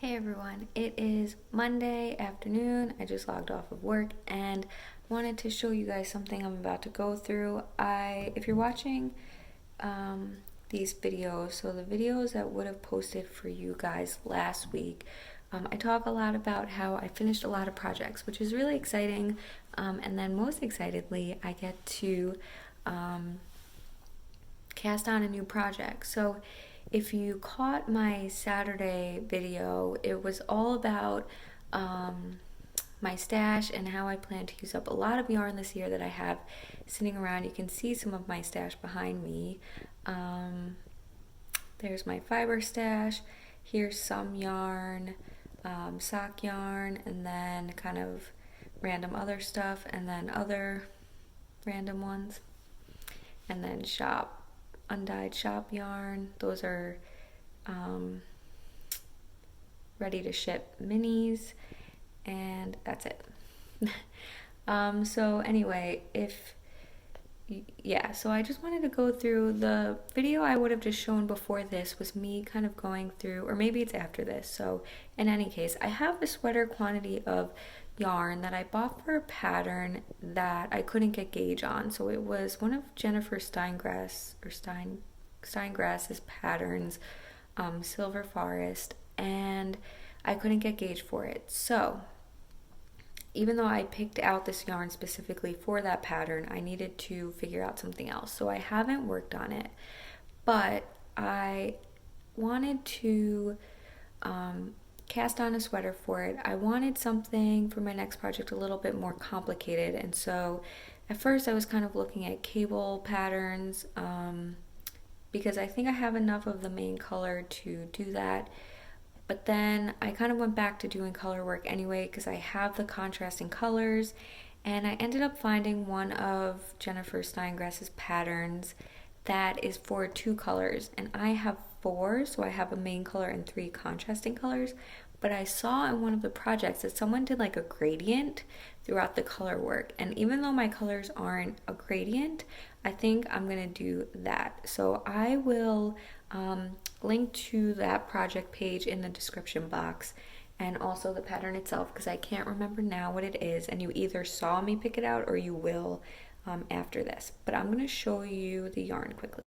Hey everyone, it is Monday afternoon. I just logged off of work and wanted to show you guys something I'm about to go through. If you're watching these videos, so the videos that would have posted for you guys last week, I talk a lot about how I finished a lot of projects, which is really exciting. And then most excitedly, I get to cast on a new project. So if you caught my Saturday video, it was all about my stash and how I plan to use up a lot of yarn this year that I have sitting around. You can see some of my stash behind me. There's my fiber stash. Here's some yarn, sock yarn, and then kind of random other stuff, and then other random ones, and then undyed shop yarn. Those are ready to ship minis, and that's it. So anyway, so I just wanted to go through the video I would have just shown before this was me kind of going through, or maybe it's after this. So in any case, I have a sweater quantity of yarn that I bought for a pattern that I couldn't get gauge on. So it was one of Jennifer Steingrass's patterns, Silver Forest, and I couldn't get gauge for it. So even though I picked out this yarn specifically for that pattern, I needed to figure out something else. So I haven't worked on it, but I wanted to cast on a sweater for it. I wanted something for my next project a little bit more complicated, and so at first I was kind of looking at cable patterns because I think I have enough of the main color to do that. But then I kind of went back to doing color work anyway because I have the contrasting colors, and I ended up finding one of Jennifer Steingrass's patterns that is for 2 colors, and I have 4, so I have a main color and 3 contrasting colors. But I saw in one of the projects that someone did like a gradient throughout the color work, and even though my colors aren't a gradient, I think I'm gonna do that. So I will link to that project page in the description box, and also the pattern itself, because I can't remember now what it is, and you either saw me pick it out or you will after this. But I'm gonna show you the yarn quickly.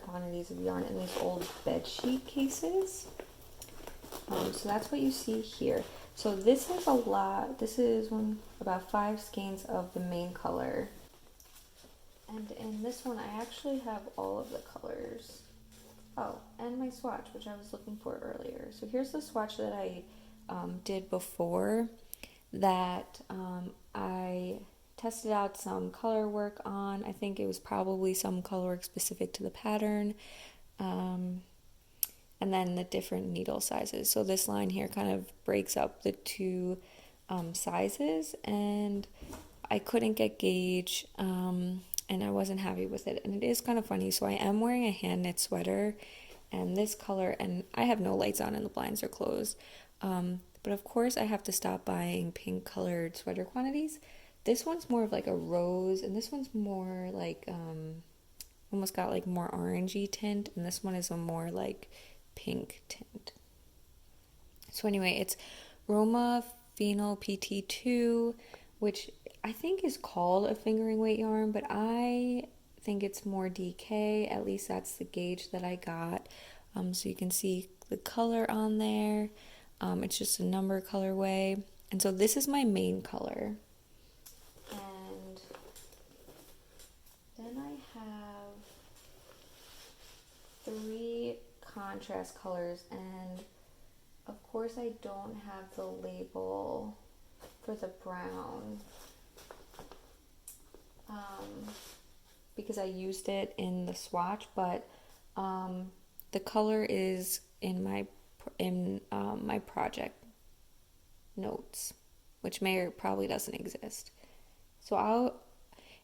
quantities of yarn in these old bed sheet cases. So that's what you see here. So this is a lot. This is about 5 skeins of the main color. And in this one, I actually have all of the colors. Oh, and my swatch, which I was looking for earlier. So here's the swatch that I did before that I tested out some color work on. I think it was probably some color work specific to the pattern. And then the different needle sizes. So this line here kind of breaks up the two sizes, and I couldn't get gauge, and I wasn't happy with it. And it is kind of funny. So I am wearing a hand knit sweater, and this color, and I have no lights on and the blinds are closed. But of course I have to stop buying pink colored sweater quantities. This one's more of like a rose, and this one's more like almost got like more orangey tint, and this one is a more like pink tint. So anyway, it's Roma Phenol PT2, which I think is called a fingering weight yarn, but I think it's more DK. At least that's the gauge that I got. So you can see the color on there. It's just a number colorway. And so this is my main color. And then I have 3 contrast colors, and of course I don't have the label for the brown because I used it in the swatch, but the color is in my project notes, which may or probably doesn't exist. So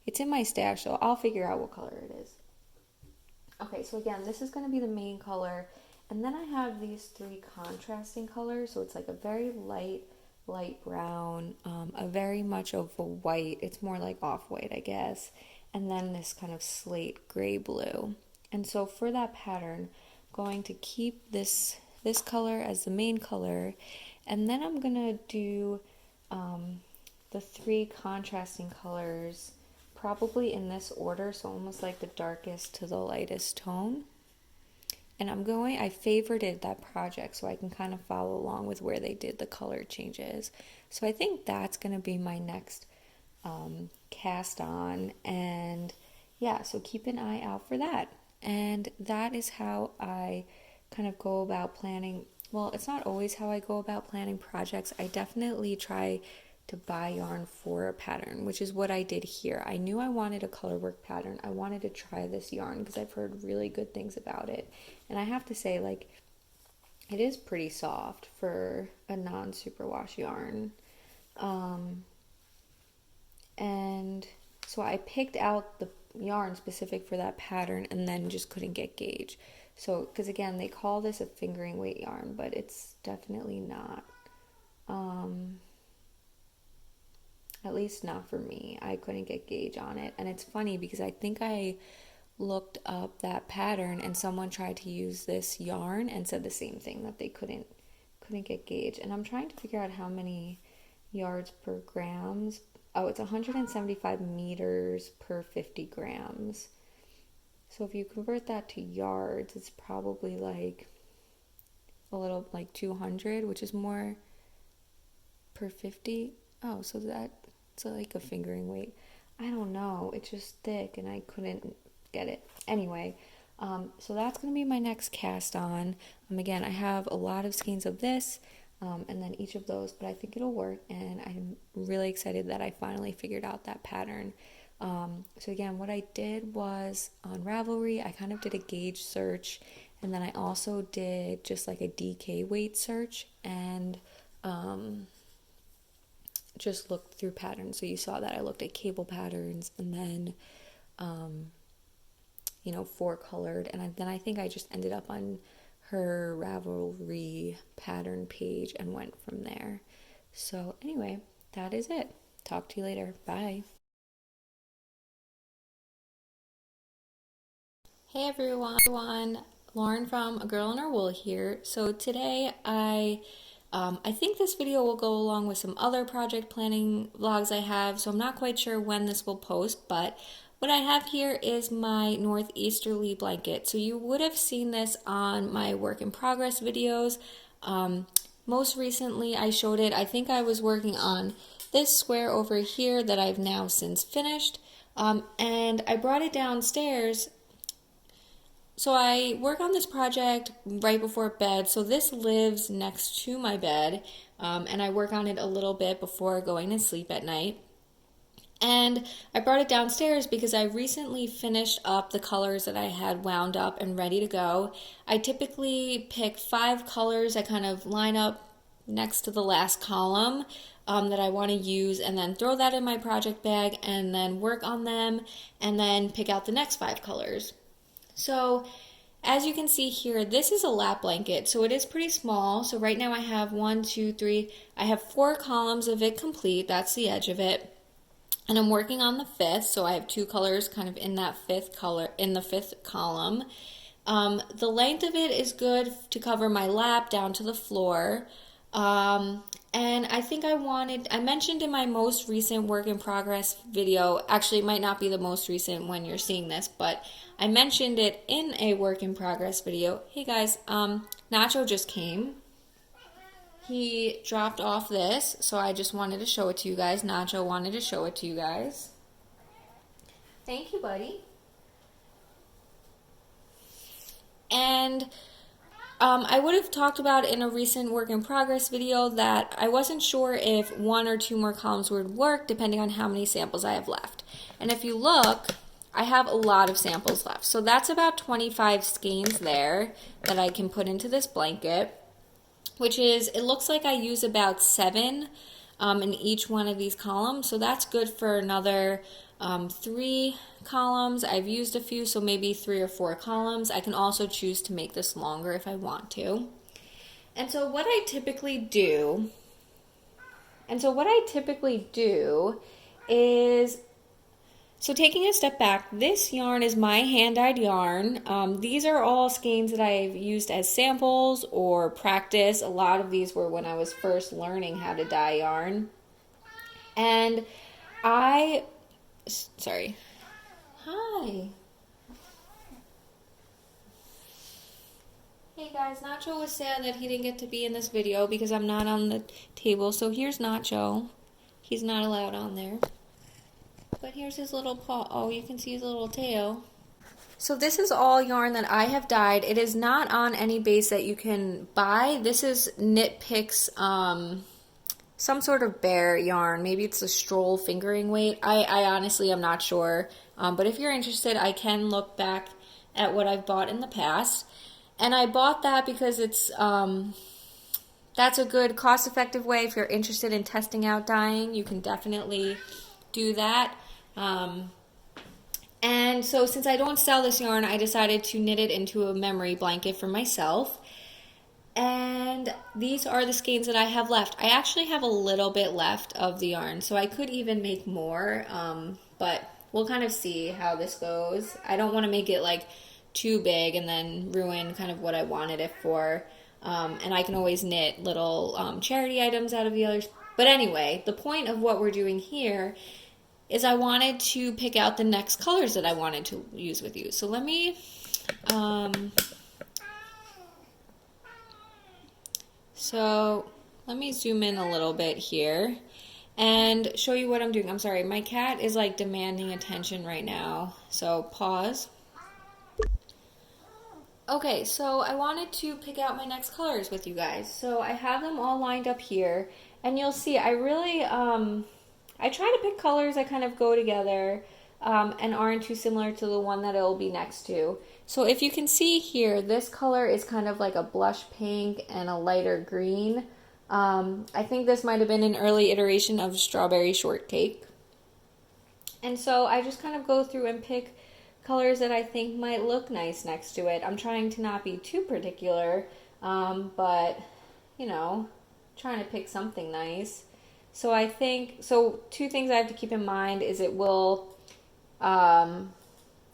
it's in my stash, so I'll figure out what color it is. Okay, so again, this is going to be the main color, and then I have these 3 contrasting colors. So it's like a very light brown, a very much of a white. It's more like off-white, I guess, and then this kind of slate gray blue. And so for that pattern, I'm going to keep this color as the main color, and then I'm gonna do the 3 contrasting colors probably in this order, so almost like the darkest to the lightest tone. And I favorited that project so I can kind of follow along with where they did the color changes. So I think that's going to be my next cast on, and yeah, so keep an eye out for that. And that is how I kind of go about planning. Well, it's not always how I go about planning projects. I definitely try to buy yarn for a pattern, which is what I did here. I knew I wanted a color work pattern. I wanted to try this yarn because I've heard really good things about it. And I have to say, like, it is pretty soft for a non-superwash yarn. And so I picked out the yarn specific for that pattern and then just couldn't get gauge. So, because again, they call this a fingering weight yarn, but it's definitely not. At least not for me. I couldn't get gauge on it. And it's funny because I think I looked up that pattern and someone tried to use this yarn and said the same thing, that they couldn't get gauge. And I'm trying to figure out how many yards per grams. Oh, it's 175 meters per 50 grams. So if you convert that to yards, it's probably like a little like 200, which is more per 50. Oh, so that's like a fingering weight. I don't know. It's just thick and I couldn't get it. Anyway, so that's going to be my next cast on. Again, I have a lot of skeins of this and then each of those, but I think it'll work, and I'm really excited that I finally figured out that pattern. So again, what I did was on Ravelry, I kind of did a gauge search, and then I also did just like a DK weight search, and just looked through patterns. So you saw that I looked at cable patterns, and then 4 colored, and then I think I just ended up on her Ravelry pattern page and went from there. So anyway, that is it. Talk to you later. Bye. Hey everyone, Lauren from A Girl in Her Wool here. So today I think this video will go along with some other project planning vlogs I have, so I'm not quite sure when this will post, but what I have here is my Northeasterly blanket. So you would have seen this on my work in progress videos. Most recently I showed it, I think I was working on this square over here that I've now since finished. And I brought it downstairs. So I work on this project right before bed. So this lives next to my bed. And I work on it a little bit before going to sleep at night. And I brought it downstairs because I recently finished up the colors that I had wound up and ready to go. I typically pick 5 colors. I kind of line up next to the last column that I want to use, and then throw that in my project bag and then work on them and then pick out the next 5 colors. So as you can see here, this is a lap blanket, so it is pretty small. So right now I have 1, 2, 3, I have 4 columns of it complete. That's the edge of it. And I'm working on the 5th, so I have 2 colors kind of in that 5th color, in the 5th column. The length of it is good to cover my lap down to the floor. And I think I mentioned in my most recent work in progress video, actually it might not be the most recent when you're seeing this, but I mentioned it in a work in progress video. Hey guys, Nacho just came. He dropped off this, so I just wanted to show it to you guys. Nacho wanted to show it to you guys. Thank you, buddy. And I would have talked about in a recent work in progress video that I wasn't sure if 1 or 2 more columns would work depending on how many samples I have left. And if you look, I have a lot of samples left. So that's about 25 skeins there that I can put into this blanket. Which is, it looks like I use about 7 in each one of these columns. So that's good for another 3 columns. I've used a few, so maybe 3 or 4 columns. I can also choose to make this longer if I want to. And so what I typically do is, so taking a step back, this yarn is my hand-dyed yarn. These are all skeins that I've used as samples or practice. A lot of these were when I was first learning how to dye yarn. And sorry. Hi. Hey guys, Nacho was sad that he didn't get to be in this video because I'm not on the table. So here's Nacho. He's not allowed on there. But here's his little paw. Oh, you can see his little tail. So this is all yarn that I have dyed. It is not on any base that you can buy. This is Knit Picks, some sort of bear yarn. Maybe it's a stroll fingering weight. I honestly am not sure. But if you're interested, I can look back at what I've bought in the past. And I bought that because it's that's a good cost-effective way. If you're interested in testing out dyeing, you can definitely do that. And so since I don't sell this yarn, I decided to knit it into a memory blanket for myself. And these are the skeins that I have left. I actually have a little bit left of the yarn, so I could even make more, but we'll kind of see how this goes. I don't want to make it like too big and then ruin kind of what I wanted it for. And I can always knit little charity items out of the others. But anyway, the point of what we're doing here is I wanted to pick out the next colors that I wanted to use with you. So let me zoom in a little bit here and show you what I'm doing. I'm sorry, my cat is like demanding attention right now, so pause. Okay, so I wanted to pick out my next colors with you guys. So I have them all lined up here, and you'll see I really I try to pick colors that kind of go together and aren't too similar to the one that it'll be next to. So if you can see here, this color is kind of like a blush pink and a lighter green. I think this might have been an early iteration of strawberry shortcake. And so I just kind of go through and pick colors that I think might look nice next to it. I'm trying to not be too particular, but, you know, trying to pick something nice. So I think, so 2 things I have to keep in mind is it will,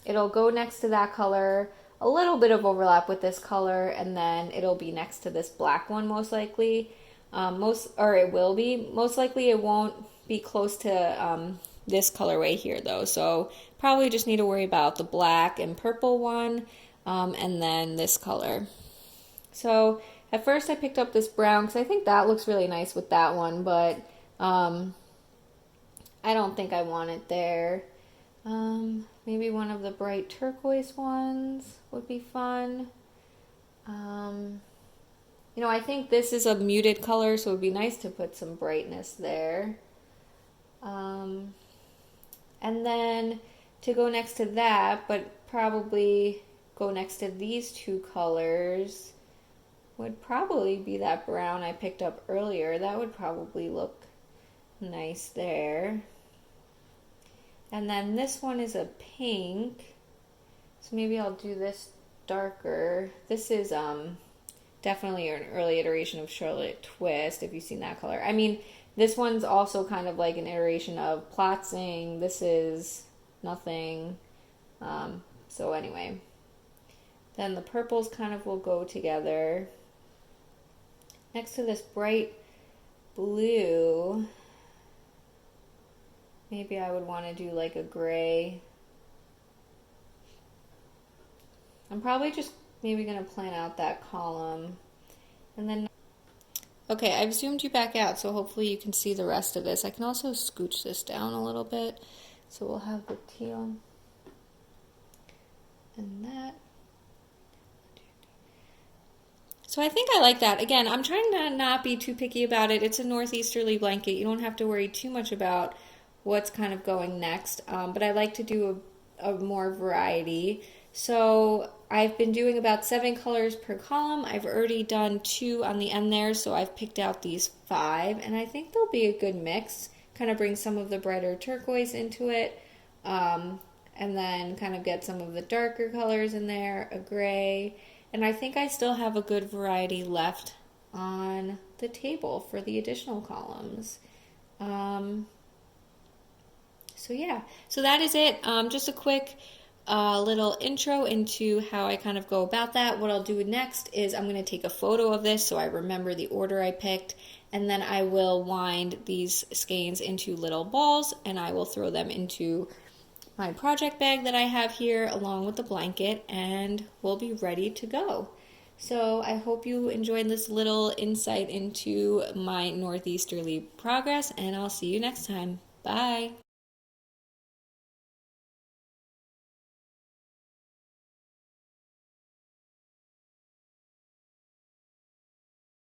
it'll go next to that color, a little bit of overlap with this color, and then it'll be next to this black one most likely. It will be. Most likely it won't be close to this colorway here though. So probably just need to worry about the black and purple one, and then this color. So at first I picked up this brown because I think that looks really nice with that one, but I don't think I want it there. Maybe one of the bright turquoise ones would be fun. You know, I think this is a muted color, so it would be nice to put some brightness there. And then to go next to that, but probably go next to these two colors, would probably be that brown I picked up earlier. That would probably look nice there. And then this one is a pink, so maybe I'll do this darker. This is definitely an early iteration of Charlotte Twist, if you've seen that color. I mean, this one's also kind of like an iteration of Platzing. This is nothing. So anyway, then the purples kind of will go together. Next to this bright blue, maybe I would want to do like a gray. I'm probably just maybe going to plan out that column. And then, okay, I've zoomed you back out, so hopefully you can see the rest of this. I can also scooch this down a little bit. So we'll have the teal and that. So I think I like that. Again, I'm trying to not be too picky about it. It's a Northeasterly blanket. You don't have to worry too much about what's kind of going next. But I like to do a more variety. So I've been doing about 7 colors per column. I've already done 2 on the end there, so I've picked out these 5. And I think they'll be a good mix. Kind of bring some of the brighter turquoise into it. And then kind of get some of the darker colors in there, a gray. And I think I still have a good variety left on the table for the additional columns. So yeah, so that is it. Just a quick little intro into how I kind of go about that. What I'll do next is I'm going to take a photo of this so I remember the order I picked, and then I will wind these skeins into little balls and I will throw them into my project bag that I have here along with the blanket, and we'll be ready to go. So I hope you enjoyed this little insight into my Northeasterly progress, and I'll see you next time. Bye.